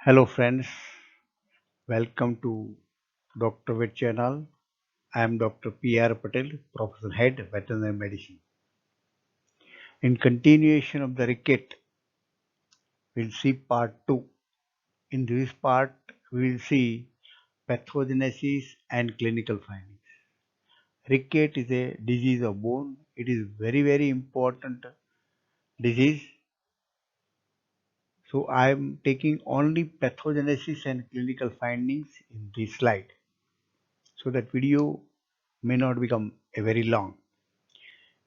Hello friends, welcome to Dr. Vet channel. I am Dr. P.R. Patel, Professor Head, Veterinary Medicine. In continuation of the ricket, we'll see part 2. In this part, we will see pathogenesis and clinical findings. Ricket is a disease of bone. It is very important disease. So I am taking only pathogenesis and clinical findings in this slide. So that video may not become a very long.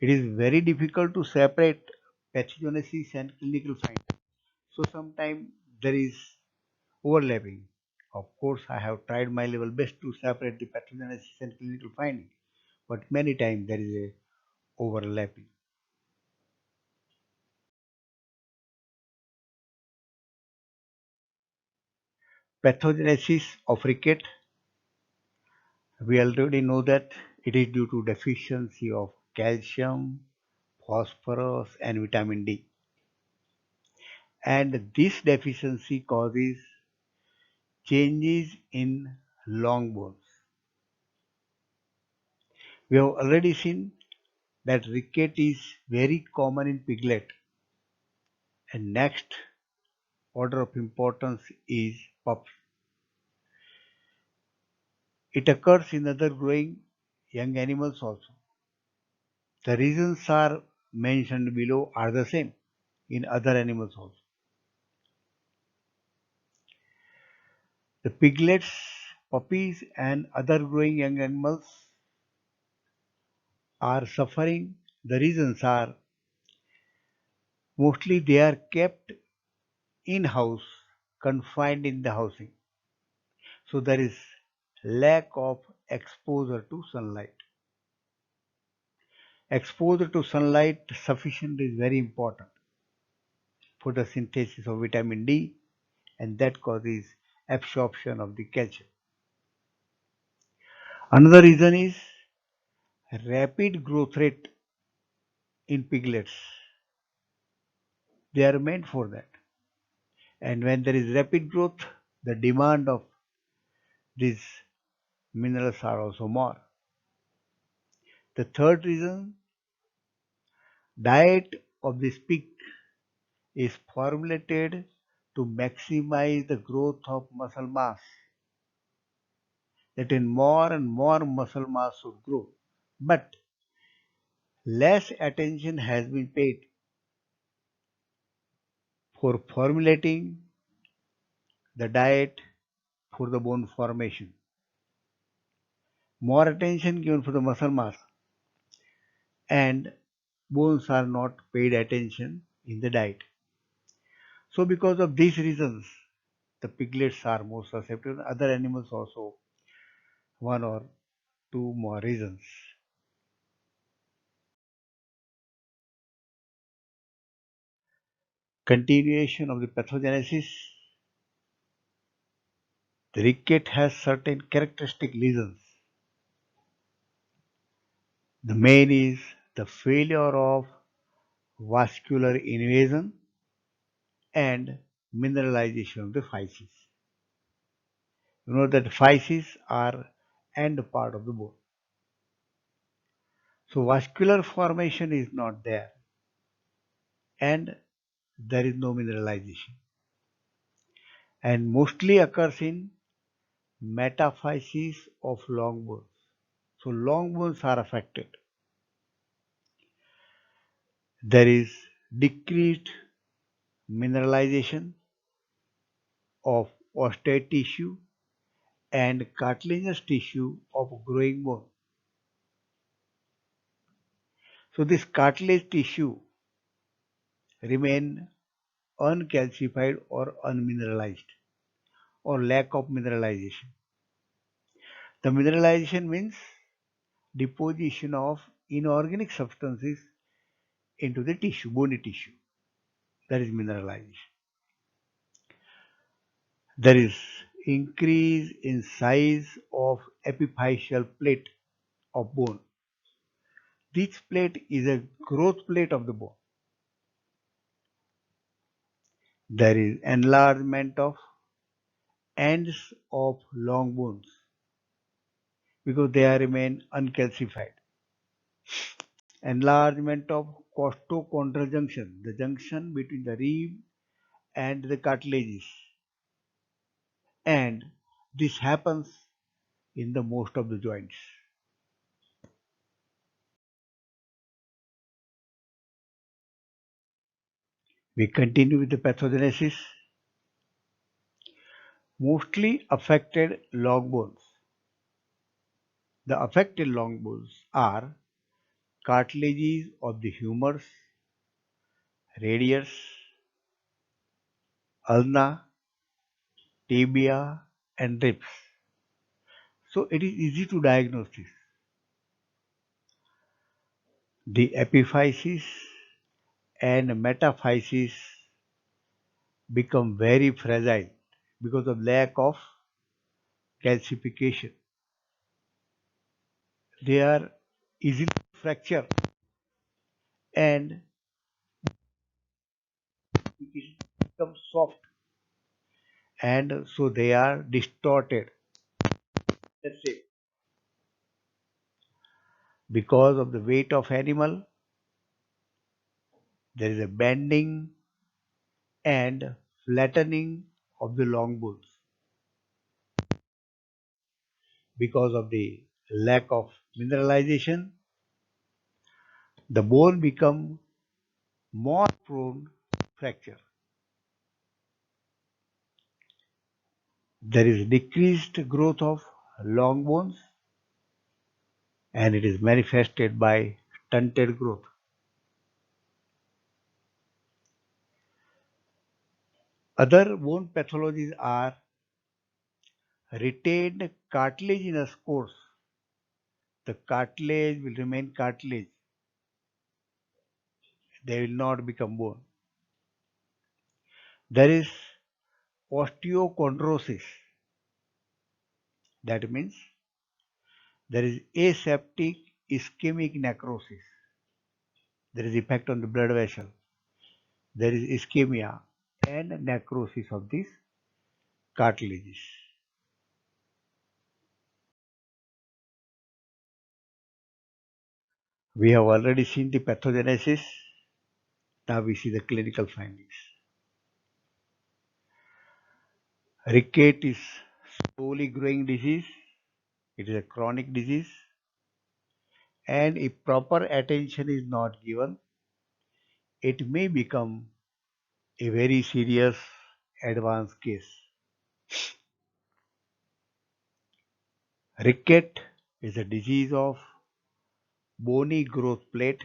It is very difficult to separate pathogenesis and clinical findings. So sometimes there is overlapping. Of course, I have tried my level best to separate the pathogenesis and clinical findings, but many times there is a overlapping. Pathogenesis of ricket, we already know that it is due to deficiency of calcium, phosphorus, and vitamin D. And this deficiency causes changes in long bones. We have already seen that ricket is very common in piglet, and next order of importance is pups. It occurs in other growing young animals also. The reasons are mentioned below are the same in other animals also. The piglets, puppies, and other growing young animals are suffering. The reasons are mostly they are kept in house, confined in the housing. So there is lack of exposure to sunlight. Exposure to sunlight sufficient is very important for the synthesis of vitamin D, and that causes absorption of the calcium. Another reason is rapid growth rate in piglets. They are meant for that. And when there is rapid growth, the demand of these minerals are also more. The third reason, diet of this pig is formulated to maximize the growth of muscle mass. That in more and more muscle mass should grow. But less attention has been paid for formulating the diet for the bone formation. More attention given for the muscle mass, and bones are not paid attention in the diet. So because of these reasons, the piglets are more susceptible. Other animals also one or two more reasons. Continuation of the pathogenesis. The ricket has certain characteristic lesions. The main is the failure of vascular invasion and mineralization of the phyces. You know that phyces are end part of the bone. So vascular formation is not there, and there is no mineralization, and mostly occurs in metaphyses of long bones. So long bones are affected. There is decreased mineralization of osteoid tissue and cartilaginous tissue of growing bone. So this cartilage tissue remain uncalcified or unmineralized or lack of mineralization. The mineralization means deposition of inorganic substances into the tissue, bony tissue. That is mineralization. There is increase in size of epiphyseal plate of bone. This plate is a growth plate of the bone. There is enlargement of ends of long bones because they are remain uncalcified. Enlargement of costochondral junction, the junction between the rib and the cartilages, and this happens in the most of the joints. We continue with the pathogenesis. Mostly affected long bones. The affected long bones are cartilages of the humerus, radius, ulna, tibia, and ribs. So it is easy to diagnose this. The epiphysis and metaphysis become very fragile because of lack of calcification. They are easily fractured and become soft, and so they are distorted. Let's say because of the weight of animal, there is a bending and flattening of the long bones. Because of the lack of mineralization, the bone become more prone to fracture. There is decreased growth of long bones and it is manifested by stunted growth. Other bone pathologies are retained cartilaginous cores. The cartilage will remain cartilage. They will not become bone. There is osteochondrosis. That means there is aseptic ischemic necrosis. There is effect on the blood vessel. There is ischemia and necrosis of these cartilages. We have already seen the pathogenesis. Now we see the clinical findings. Ricket is slowly growing disease. It is a chronic disease. And if proper attention is not given, it may become a very serious advanced case. Ricket is a disease of bony growth plate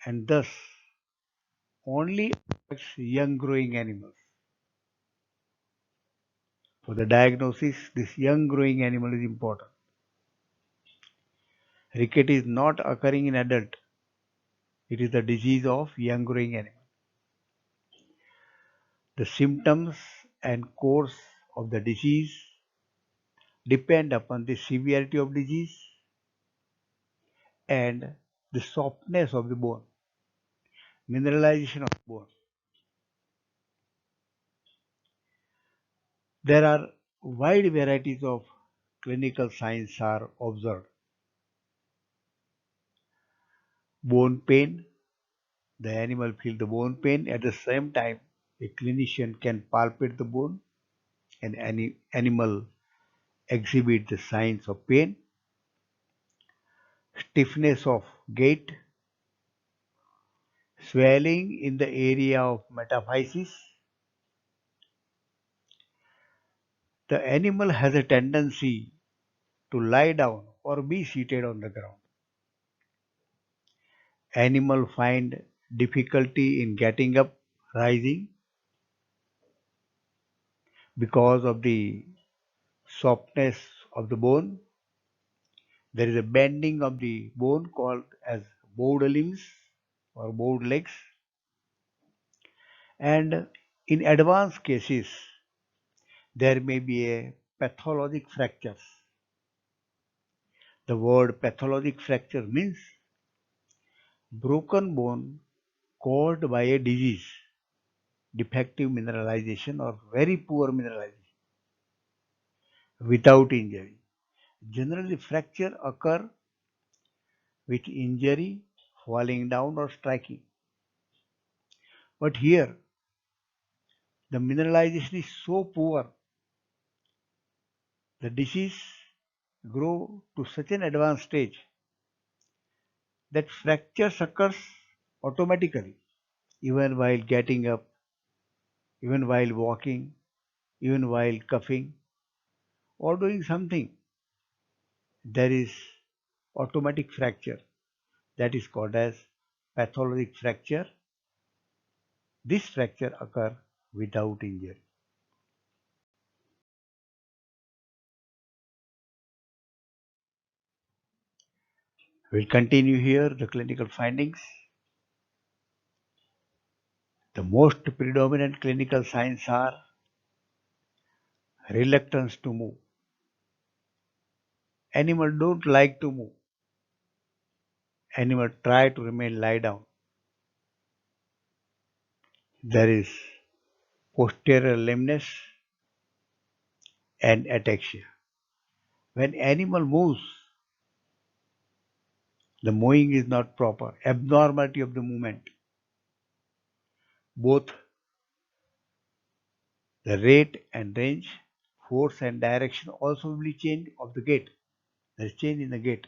and thus only affects young growing animals. For the diagnosis, this young growing animal is important. Ricket is not occurring in adult. It is the disease of young growing animal. The symptoms and course of the disease depend upon the severity of disease and the softness of the bone, mineralization of the bone. There are wide varieties of clinical signs are observed. Bone pain, the animal feels the bone pain. At the same time, a clinician can palpate the bone and any animal exhibit the signs of pain, stiffness of gait, swelling in the area of metaphysis. The animal has a tendency to lie down or be seated on the ground. Animal find difficulty in getting up, rising because of the softness of the bone. There is a bending of the bone called as bowed limbs or bowed legs. And in advanced cases, there may be a pathologic fractures. The word pathologic fracture means broken bone caused by a disease, defective mineralization or very poor mineralization. without injury. Generally, fracture occur with injury, falling down or striking. But here, the mineralization is so poor, the disease grow to such an advanced stage that fractures occurs automatically, even while getting up, even while walking, even while coughing or doing something. There is automatic fracture that is called as pathologic fracture. This fracture occur without injury. We'll continue here the clinical findings. The most predominant clinical signs are reluctance to move. Animal don't like to move. Animal try to remain lie down. There is posterior lameness and ataxia. When animal moves, the moving is not proper. Abnormality of the movement. Both the rate and range, force and direction also will be change of the gait. There is change in the gait.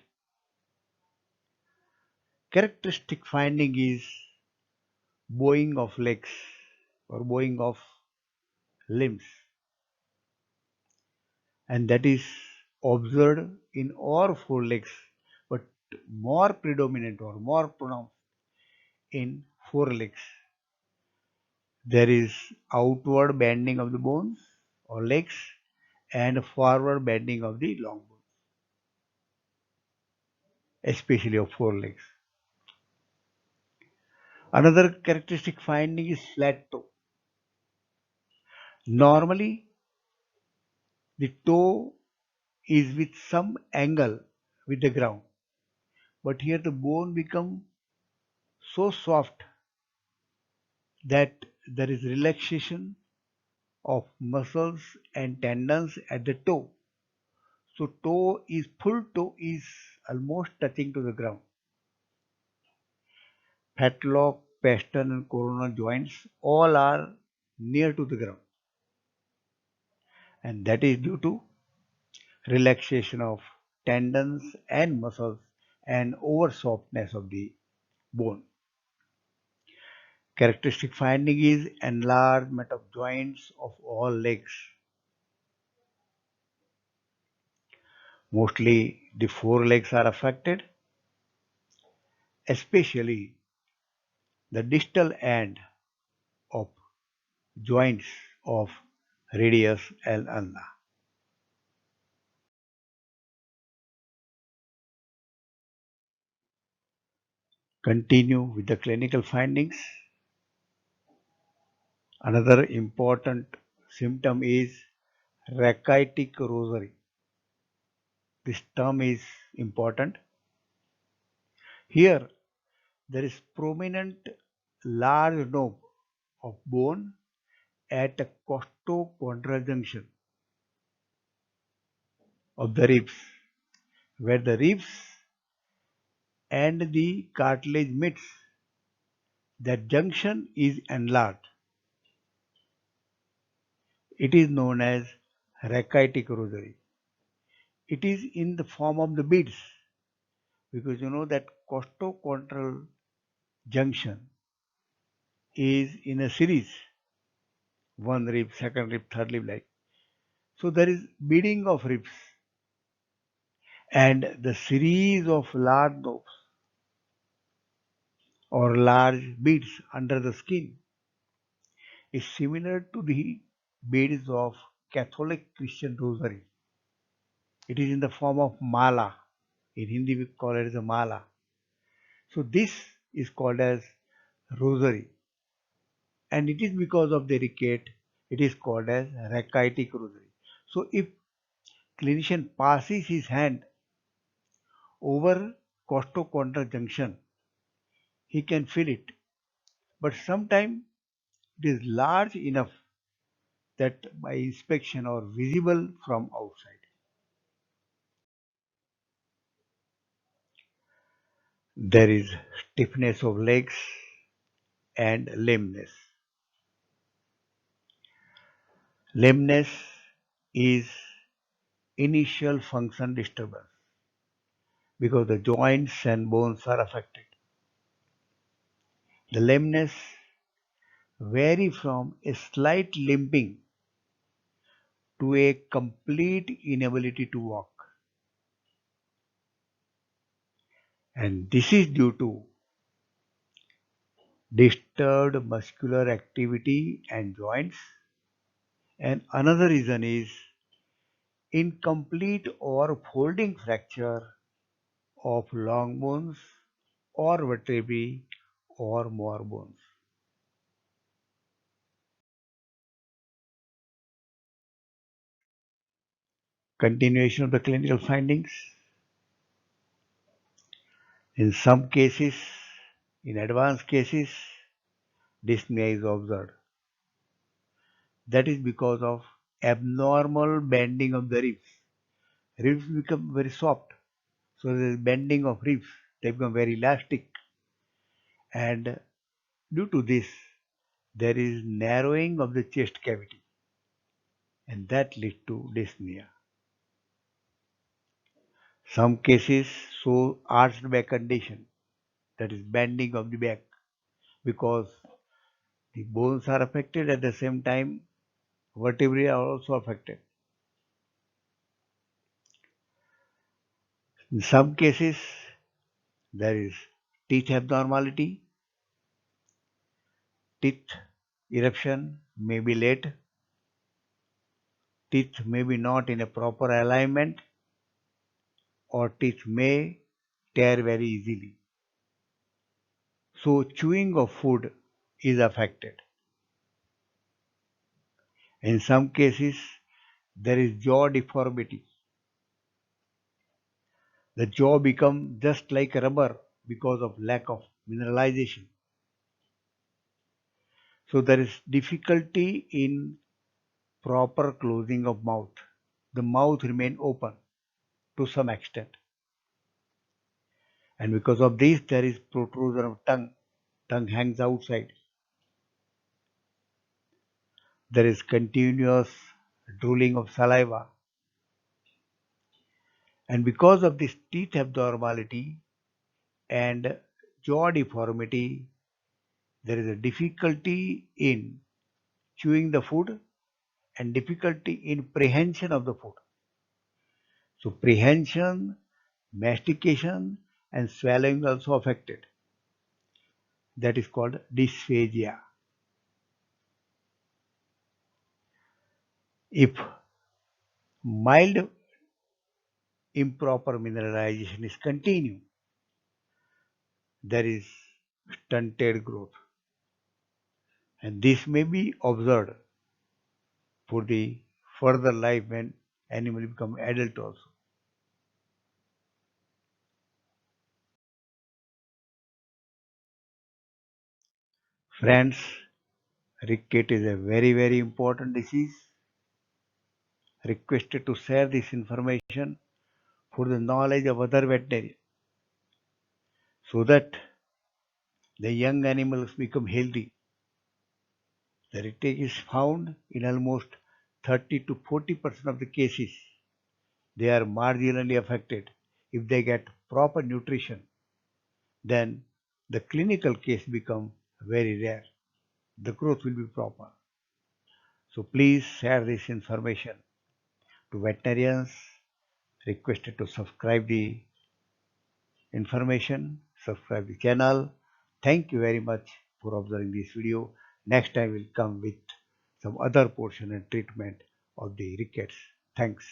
Characteristic finding is bowing of legs or bowing of limbs, and that is observed in all four legs, but more predominant or more pronounced in four legs. There is outward bending of the bones or legs and forward bending of the long bones, especially of four legs. Another characteristic finding is flat toe. Normally, the toe is with some angle with the ground, but here the bone become so soft that there is relaxation of muscles and tendons at the toe. So full toe is almost touching to the ground. Fetlock, pastern and coronal joints all are near to the ground, and that is due to relaxation of tendons and muscles and over softness of the bone. Characteristic finding is enlargement of joints of all legs. Mostly the forelegs are affected, especially the distal end of joints of radius and ulna. Continue with the clinical findings. Another important symptom is rachitic rosary. This term is important. Here, there is prominent large knob of bone at a costochondral junction of the ribs, where the ribs and the cartilage meets. That junction is enlarged. It is known as rachitic rosary. It is in the form of the beads because you know that costochondral junction is in a series, one rib, second rib, third rib, like so. There is beading of ribs, and the series of large knobs or large beads under the skin is similar to the beads of Catholic Christian rosary. It is in the form of mala. In Hindi, we call it as a mala. So this is called as rosary, and it is because of the ricket. It is called as rachitic rosary. So if clinician passes his hand over costochondral junction, he can feel it. But sometimes it is large enough that by inspection or visible from outside. There is stiffness of legs and lameness. Lameness is initial function disturbance because the joints and bones are affected. The lameness vary from a slight limping to a complete inability to walk. And this is due to disturbed muscular activity and joints. And another reason is incomplete or folding fracture of long bones or vertebrae or more bones. Continuation of the clinical findings. In some cases, in advanced cases, dyspnea is observed. That is because of abnormal bending of the ribs. Ribs become very soft, so there is bending of ribs. They become very elastic, and due to this, there is narrowing of the chest cavity, and that leads to dyspnea. Some cases show arched back condition, that is bending of the back, because the bones are affected at the same time vertebrae are also affected. In some cases, there is teeth abnormality, teeth eruption may be late, teeth may be not in a proper alignment, or teeth may tear very easily. So chewing of food is affected. In some cases, there is jaw deformity. The jaw becomes just like rubber because of lack of mineralization. So there is difficulty in proper closing of mouth. The mouth remain open to some extent. And because of this, there is protrusion of tongue. Tongue hangs outside. There is continuous drooling of saliva. And because of this teeth abnormality and jaw deformity, there is a difficulty in chewing the food and difficulty in prehension of the food. So prehension, mastication, and swallowing also affected. That is called dysphagia. If mild improper mineralization is continued, there is stunted growth, and this may be observed for the further life when animal become adult also. Friends, ricket is a very important disease. Requested to share this information for the knowledge of other veterinarians so that the young animals become healthy. The ricket is found in almost 30 to 40% of the cases. They are marginally affected. If they get proper nutrition, then the clinical case become very rare. The growth will be proper. So please share this information to veterinarians. Requested to subscribe the information, subscribe the channel. Thank you very much for observing this video. Next time we'll come with some other portion and treatment of the rickets. Thanks.